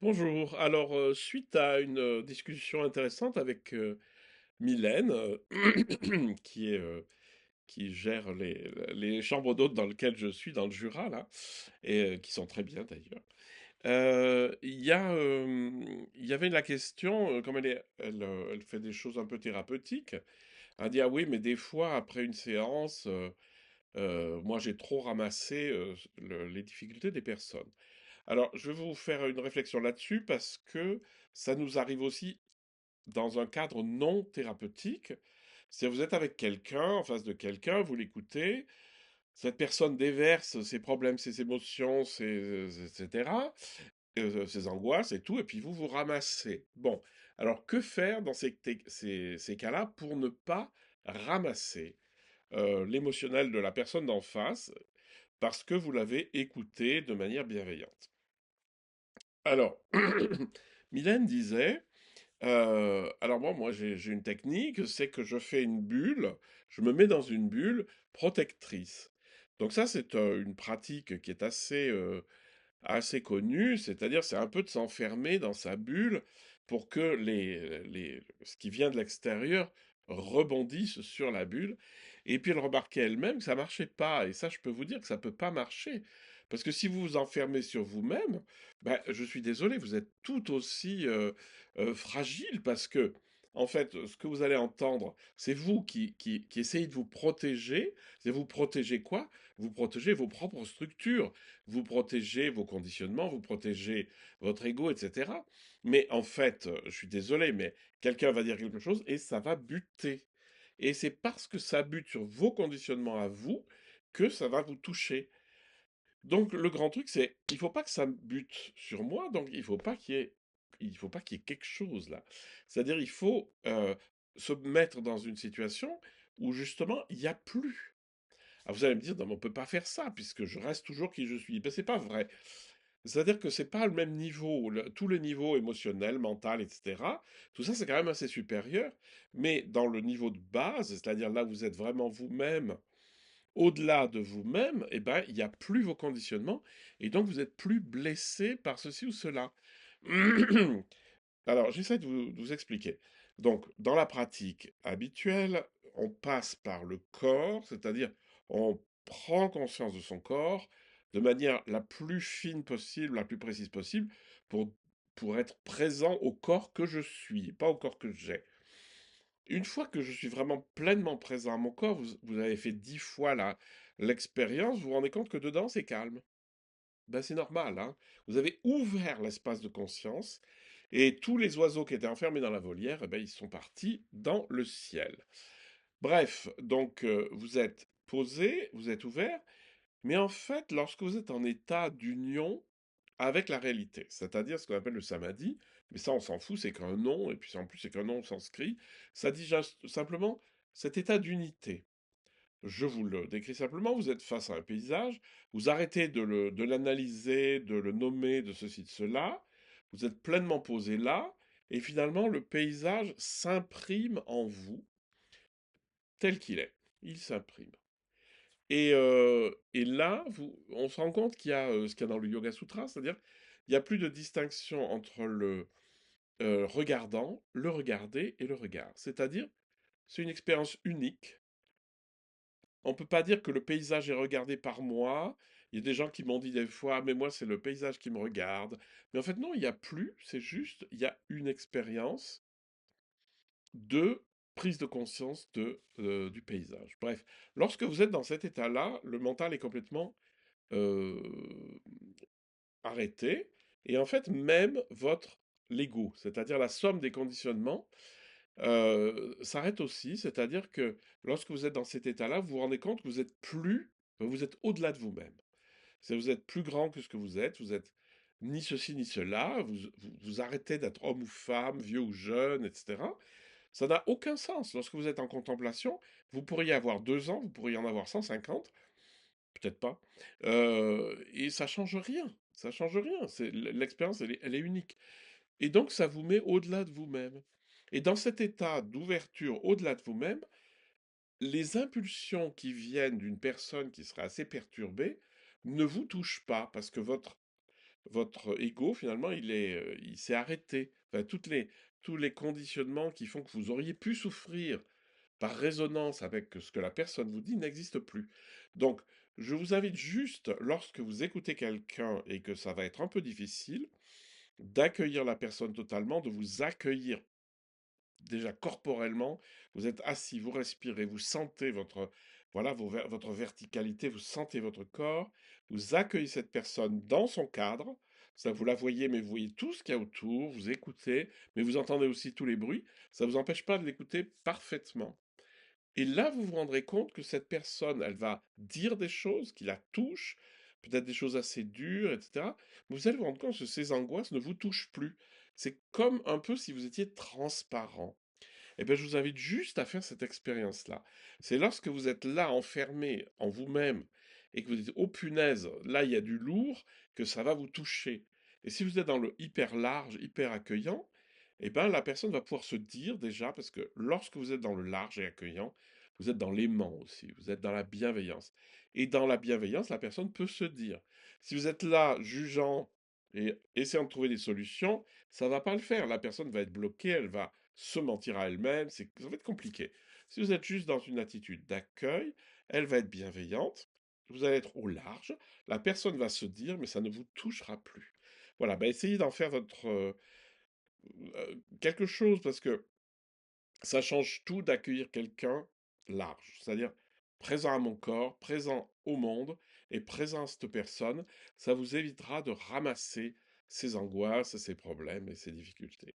Bonjour. Alors, suite à une discussion intéressante avec Mylène, qui est, qui gère les chambres d'hôtes dans lesquelles je suis, dans le Jura, là, et qui sont très bien d'ailleurs. Il y avait la question, comme elle fait des choses un peu thérapeutiques, elle dit, ah oui, mais des fois, après une séance, moi j'ai trop ramassé les difficultés des personnes. Alors, je vais vous faire une réflexion là-dessus parce que ça nous arrive aussi dans un cadre non thérapeutique. C'est-à-dire, vous êtes avec quelqu'un, en face de quelqu'un, vous l'écoutez, cette personne déverse ses problèmes, ses émotions, etc., ses angoisses et tout, et puis vous vous ramassez. Bon, alors que faire dans ces cas-là pour ne pas ramasser l'émotionnel de la personne d'en face parce que vous l'avez écouté de manière bienveillante? Alors, Mylène disait, alors moi j'ai une technique, c'est que je fais une bulle, je me mets dans une bulle protectrice. Donc ça, c'est une pratique qui est assez connue, c'est-à-dire c'est un peu de s'enfermer dans sa bulle pour que ce qui vient de l'extérieur rebondisse sur la bulle. Et puis elle remarquait elle-même que ça marchait pas. Et ça, je peux vous dire que ça peut pas marcher. Parce que si vous vous enfermez sur vous-même, ben, je suis désolé, vous êtes tout aussi fragile parce que, en fait, ce que vous allez entendre, c'est vous qui essayez de vous protéger. C'est vous protéger quoi? Vous protégez vos propres structures, vous protégez vos conditionnements, vous protégez votre ego, etc. Mais en fait, je suis désolé, mais quelqu'un va dire quelque chose et ça va buter. Et c'est parce que ça bute sur vos conditionnements à vous que ça va vous toucher. Donc le grand truc, c'est il faut pas que ça bute sur moi, donc il faut pas qu'il y ait quelque chose là. C'est-à-dire il faut se mettre dans une situation où justement il n'y a plus. Ah, vous allez me dire, non, mais on peut pas faire ça, puisque je reste toujours qui je suis. Ben, c'est pas vrai. C'est-à-dire que c'est pas le même niveau, tous les niveaux émotionnels, mental, etc. Tout ça, c'est quand même assez supérieur. Mais dans le niveau de base, c'est-à-dire là où vous êtes vraiment vous-même, au-delà de vous-même, eh ben, il n'y a plus vos conditionnements, et donc vous êtes plus blessé par ceci ou cela. Alors, j'essaie de vous expliquer. Donc, dans la pratique habituelle, on passe par le corps, c'est-à-dire on prend conscience de son corps de manière la plus fine possible, la plus précise possible, pour, pour être présent au corps que je suis, pas au corps que j'ai. Une fois que je suis vraiment pleinement présent à mon corps, vous avez fait 10 fois l'expérience, vous vous rendez compte que dedans, c'est calme. Ben, c'est normal, hein. Vous avez ouvert l'espace de conscience et tous les oiseaux qui étaient enfermés dans la volière, eh ben, ils sont partis dans le ciel. Bref, donc vous êtes posé, vous êtes ouvert, mais en fait, lorsque vous êtes en état d'union avec la réalité, c'est-à-dire ce qu'on appelle le samadhi, mais ça on s'en fout, c'est qu'un nom, et puis en plus c'est qu'un nom sanskrit, ça dit simplement cet état d'unité. Je vous le décris simplement, vous êtes face à un paysage, vous arrêtez de l'analyser, de le nommer, de ceci, de cela, vous êtes pleinement posé là, et finalement le paysage s'imprime en vous tel qu'il est. Il s'imprime. Et là, on se rend compte qu'il y a ce qu'il y a dans le Yoga Sutra, c'est-à-dire il n'y a plus de distinction entre le regardant, le regarder et le regard. C'est-à-dire, c'est une expérience unique. On peut pas dire que le paysage est regardé par moi. Il y a des gens qui m'ont dit des fois, mais moi c'est le paysage qui me regarde. Mais en fait non, il n'y a plus, c'est juste, il y a une expérience de prise de conscience du paysage. Bref, lorsque vous êtes dans cet état-là, le mental est complètement euh, arrêté. Et en fait, même l'ego, c'est-à-dire la somme des conditionnements, s'arrête aussi. C'est-à-dire que lorsque vous êtes dans cet état-là, vous vous rendez compte que vous êtes au-delà de vous-même. Vous êtes plus grand que ce que vous êtes ni ceci ni cela, vous arrêtez d'être homme ou femme, vieux ou jeune, etc. Ça n'a aucun sens. Lorsque vous êtes en contemplation, vous pourriez avoir 2 ans, vous pourriez en avoir 150, peut-être pas, et ça change rien. Ça change rien. L'expérience, elle est unique. Et donc, ça vous met au-delà de vous-même. Et dans cet état d'ouverture au-delà de vous-même, les impulsions qui viennent d'une personne qui serait assez perturbée ne vous touchent pas parce que votre ego finalement il s'est arrêté. Enfin tous les conditionnements qui font que vous auriez pu souffrir par résonance avec ce que la personne vous dit n'existent plus. Donc, je vous invite juste, lorsque vous écoutez quelqu'un et que ça va être un peu difficile, d'accueillir la personne totalement, de vous accueillir déjà corporellement, vous êtes assis, vous respirez, vous sentez votre, voilà, votre verticalité, vous sentez votre corps, vous accueillez cette personne dans son cadre, ça vous la voyez, mais vous voyez tout ce qu'il y a autour, vous écoutez, mais vous entendez aussi tous les bruits, ça ne vous empêche pas de l'écouter parfaitement. Et là, vous vous rendrez compte que cette personne, elle va dire des choses qui la touchent, peut-être des choses assez dures, etc. Mais vous allez vous rendre compte que ces angoisses ne vous touchent plus. C'est comme un peu si vous étiez transparent. Eh bien, je vous invite juste à faire cette expérience-là. C'est lorsque vous êtes là, enfermé en vous-même, et que vous dites, oh punaise, là, il y a du lourd, que ça va vous toucher. Et si vous êtes dans le hyper large, hyper accueillant, eh bien, la personne va pouvoir se dire déjà, parce que lorsque vous êtes dans le large et accueillant, vous êtes dans l'aimant aussi, vous êtes dans la bienveillance. Et dans la bienveillance, la personne peut se dire. Si vous êtes là, jugeant et essayant de trouver des solutions, ça va pas le faire. La personne va être bloquée, elle va se mentir à elle-même, ça va être compliqué. Si vous êtes juste dans une attitude d'accueil, elle va être bienveillante, vous allez être au large, la personne va se dire, mais ça ne vous touchera plus. Voilà, bah essayez d'en faire votre quelque chose parce que ça change tout d'accueillir quelqu'un large, c'est-à-dire présent à mon corps, présent au monde et présent à cette personne. Ça vous évitera de ramasser ses angoisses, ses problèmes et ses difficultés.